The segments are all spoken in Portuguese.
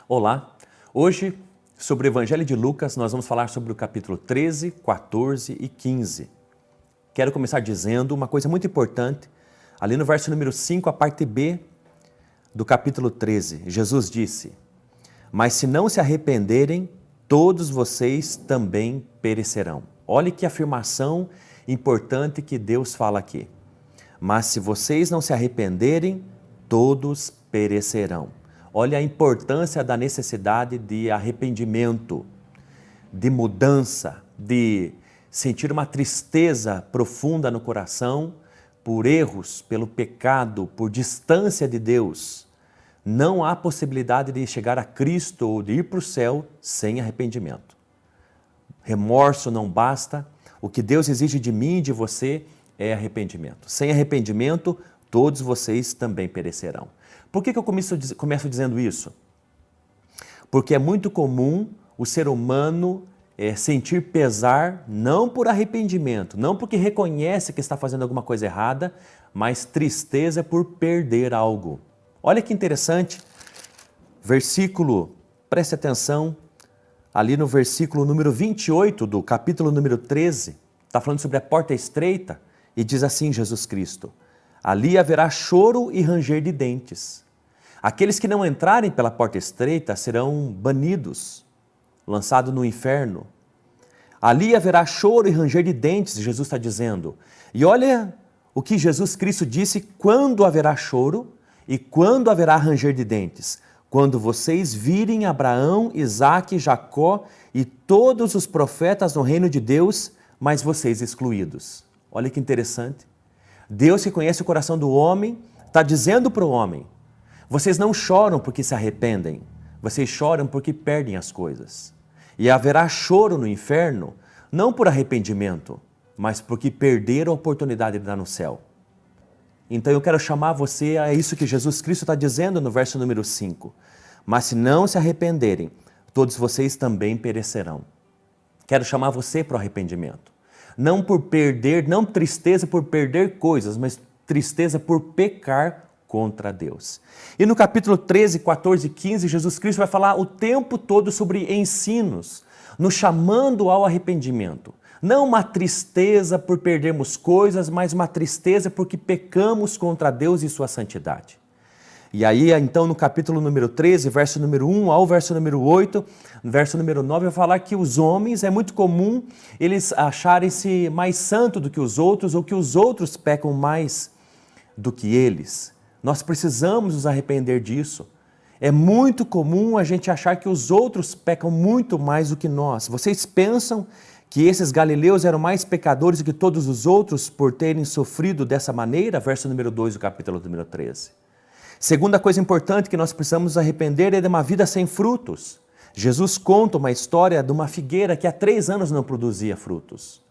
Olá, hoje sobre o Evangelho de Lucas nós vamos falar sobre o capítulo 13, 14 e 15. Quero começar dizendo uma coisa muito importante, ali no verso número 5, a parte B do capítulo 13, Jesus disse: "Mas se não se arrependerem, todos vocês também perecerão." Olha que afirmação importante que Deus fala aqui. Mas se vocês não se arrependerem, todos perecerão. Olha a importância da necessidade de arrependimento, de mudança, de sentir uma tristeza profunda no coração por erros, pelo pecado, por distância de Deus. Não há possibilidade de chegar a Cristo ou de ir para o céu sem arrependimento. Remorso não basta. O que Deus exige de mim e de você é arrependimento. Sem arrependimento, todos vocês também perecerão. Por que eu começo dizendo isso? Porque é muito comum o ser humano sentir pesar, não por arrependimento, não porque reconhece que está fazendo alguma coisa errada, mas tristeza por perder algo. Olha que interessante, preste atenção, ali no versículo número 28 do capítulo número 13, está falando sobre a porta estreita, e diz assim Jesus Cristo: "Ali haverá choro e ranger de dentes. Aqueles que não entrarem pela porta estreita serão banidos, lançados no inferno. Ali haverá choro e ranger de dentes", Jesus está dizendo. E olha o que Jesus Cristo disse: quando haverá choro e quando haverá ranger de dentes. Quando vocês virem Abraão, Isaque, Jacó e todos os profetas no reino de Deus, mas vocês excluídos. Olha que interessante. Deus que conhece o coração do homem, está dizendo para o homem: vocês não choram porque se arrependem, vocês choram porque perdem as coisas. E haverá choro no inferno, não por arrependimento, mas porque perderam a oportunidade de dar no céu. Então eu quero chamar você a isso que Jesus Cristo está dizendo no verso número 5. "Mas se não se arrependerem, todos vocês também perecerão." Quero chamar você para o arrependimento. Não por perder, não tristeza por perder coisas, mas tristeza por pecar contra Deus. E no capítulo 13, 14 e 15, Jesus Cristo vai falar o tempo todo sobre ensinos, nos chamando ao arrependimento. Não uma tristeza por perdermos coisas, mas uma tristeza porque pecamos contra Deus e sua santidade. E aí, então, no capítulo número 13, verso número 1 ao verso número 8, verso número 9, vai falar que os homens, é muito comum eles acharem-se mais santos do que os outros, ou que os outros pecam mais do que eles. Nós precisamos nos arrepender disso. É muito comum a gente achar que os outros pecam muito mais do que nós. Vocês pensam que esses galileus eram mais pecadores do que todos os outros por terem sofrido dessa maneira? Verso número 2 do capítulo número 13. Segunda coisa importante que nós precisamos nos arrepender é de uma vida sem frutos. Jesus conta uma história de uma figueira que há 3 anos não produzia frutos.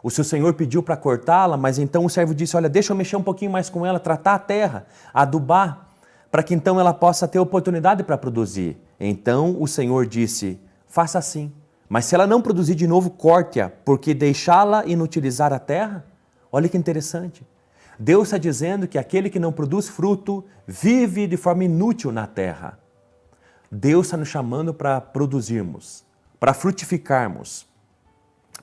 O seu senhor pediu para cortá-la, mas então o servo disse: "Olha, deixa eu mexer um pouquinho mais com ela, tratar a terra, adubar, para que então ela possa ter oportunidade para produzir." Então o Senhor disse: "Faça assim, mas se ela não produzir de novo, corte-a, porque deixá-la inutilizar a terra?" Olha que interessante. Deus está dizendo que aquele que não produz fruto vive de forma inútil na terra. Deus está nos chamando para produzirmos, para frutificarmos,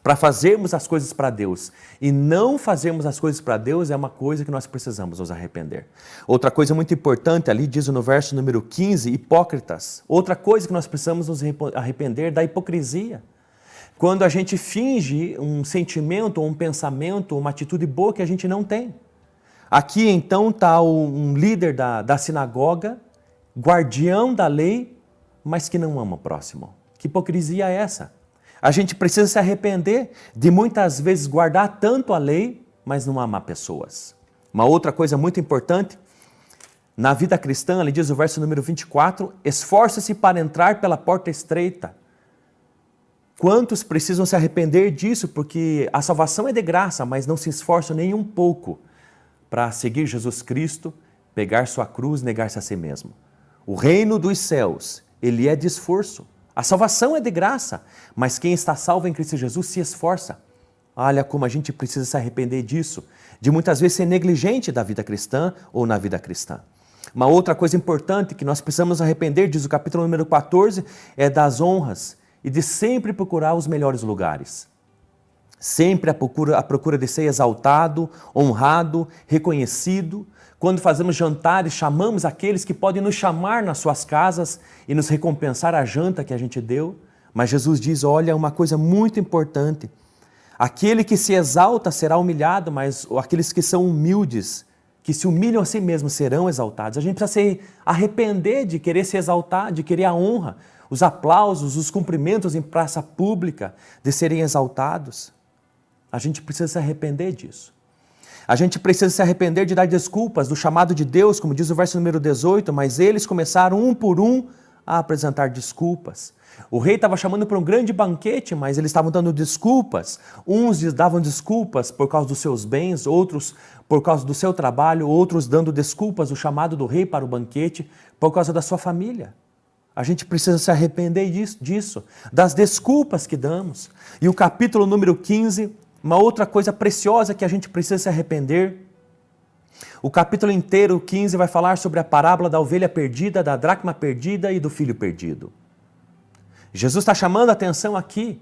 para fazermos as coisas para Deus. E não fazermos as coisas para Deus é uma coisa que nós precisamos nos arrepender. Outra coisa muito importante, ali diz no verso número 15, hipócritas. Outra coisa que nós precisamos nos arrepender da hipocrisia. Quando a gente finge um sentimento, um pensamento, uma atitude boa que a gente não tem. Aqui então está um líder da sinagoga, guardião da lei, mas que não ama o próximo. Que hipocrisia é essa? A gente precisa se arrepender de muitas vezes guardar tanto a lei, mas não amar pessoas. Uma outra coisa muito importante, na vida cristã, ele diz no verso número 24, "Esforça-se para entrar pela porta estreita." Quantos precisam se arrepender disso? Porque a salvação é de graça, mas não se esforçam nem um pouco para seguir Jesus Cristo, pegar sua cruz, negar-se a si mesmo. O reino dos céus, ele é de esforço. A salvação é de graça, mas quem está salvo em Cristo Jesus se esforça. Olha como a gente precisa se arrepender disso, de muitas vezes ser negligente da vida cristã ou na vida cristã. Uma outra coisa importante que nós precisamos arrepender, diz o capítulo número 14, é das honras e de sempre procurar os melhores lugares. Sempre a procura de ser exaltado, honrado, reconhecido. Quando fazemos jantares, chamamos aqueles que podem nos chamar nas suas casas e nos recompensar a janta que a gente deu. Mas Jesus diz, olha, uma coisa muito importante. Aquele que se exalta será humilhado, mas aqueles que são humildes, que se humilham a si mesmos, serão exaltados. A gente precisa se arrepender de querer se exaltar, de querer a honra, os aplausos, os cumprimentos em praça pública, de serem exaltados. A gente precisa se arrepender disso. A gente precisa se arrepender de dar desculpas do chamado de Deus, como diz o verso número 18, mas eles começaram um por um a apresentar desculpas. O rei estava chamando para um grande banquete, mas eles estavam dando desculpas. Uns davam desculpas por causa dos seus bens, outros por causa do seu trabalho, outros dando desculpas do chamado do rei para o banquete por causa da sua família. A gente precisa se arrepender disso, das desculpas que damos. E o capítulo número 15, uma outra coisa preciosa que a gente precisa se arrepender. O capítulo inteiro, 15, vai falar sobre a parábola da ovelha perdida, da dracma perdida e do filho perdido. Jesus está chamando a atenção aqui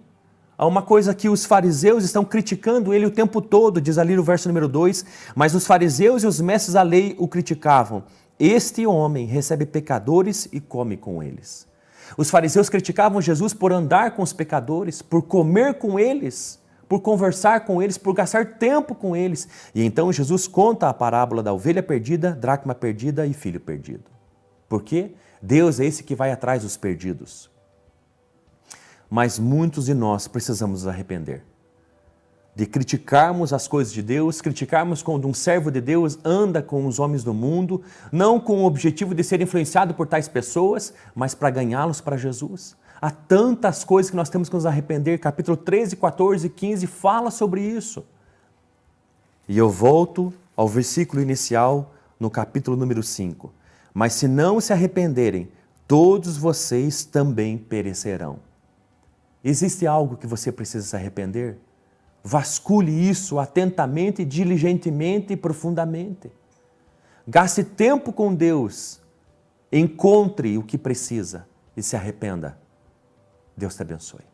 a uma coisa que os fariseus estão criticando ele o tempo todo, diz ali no verso número 2, mas os fariseus e os mestres da lei o criticavam. Este homem recebe pecadores e come com eles. Os fariseus criticavam Jesus por andar com os pecadores, por comer com eles, por conversar com eles, por gastar tempo com eles. E então Jesus conta a parábola da ovelha perdida, dracma perdida e filho perdido. Por quê? Deus é esse que vai atrás dos perdidos. Mas muitos de nós precisamos nos arrepender de criticarmos as coisas de Deus, criticarmos quando um servo de Deus anda com os homens do mundo, não com o objetivo de ser influenciado por tais pessoas, mas para ganhá-los para Jesus. Há tantas coisas que nós temos que nos arrepender. Capítulo 13, 14 e 15 fala sobre isso. E eu volto ao versículo inicial no capítulo número 5. Mas se não se arrependerem, todos vocês também perecerão. Existe algo que você precisa se arrepender? Vasculhe isso atentamente, diligentemente e profundamente. Gaste tempo com Deus. Encontre o que precisa e se arrependa. Deus te abençoe.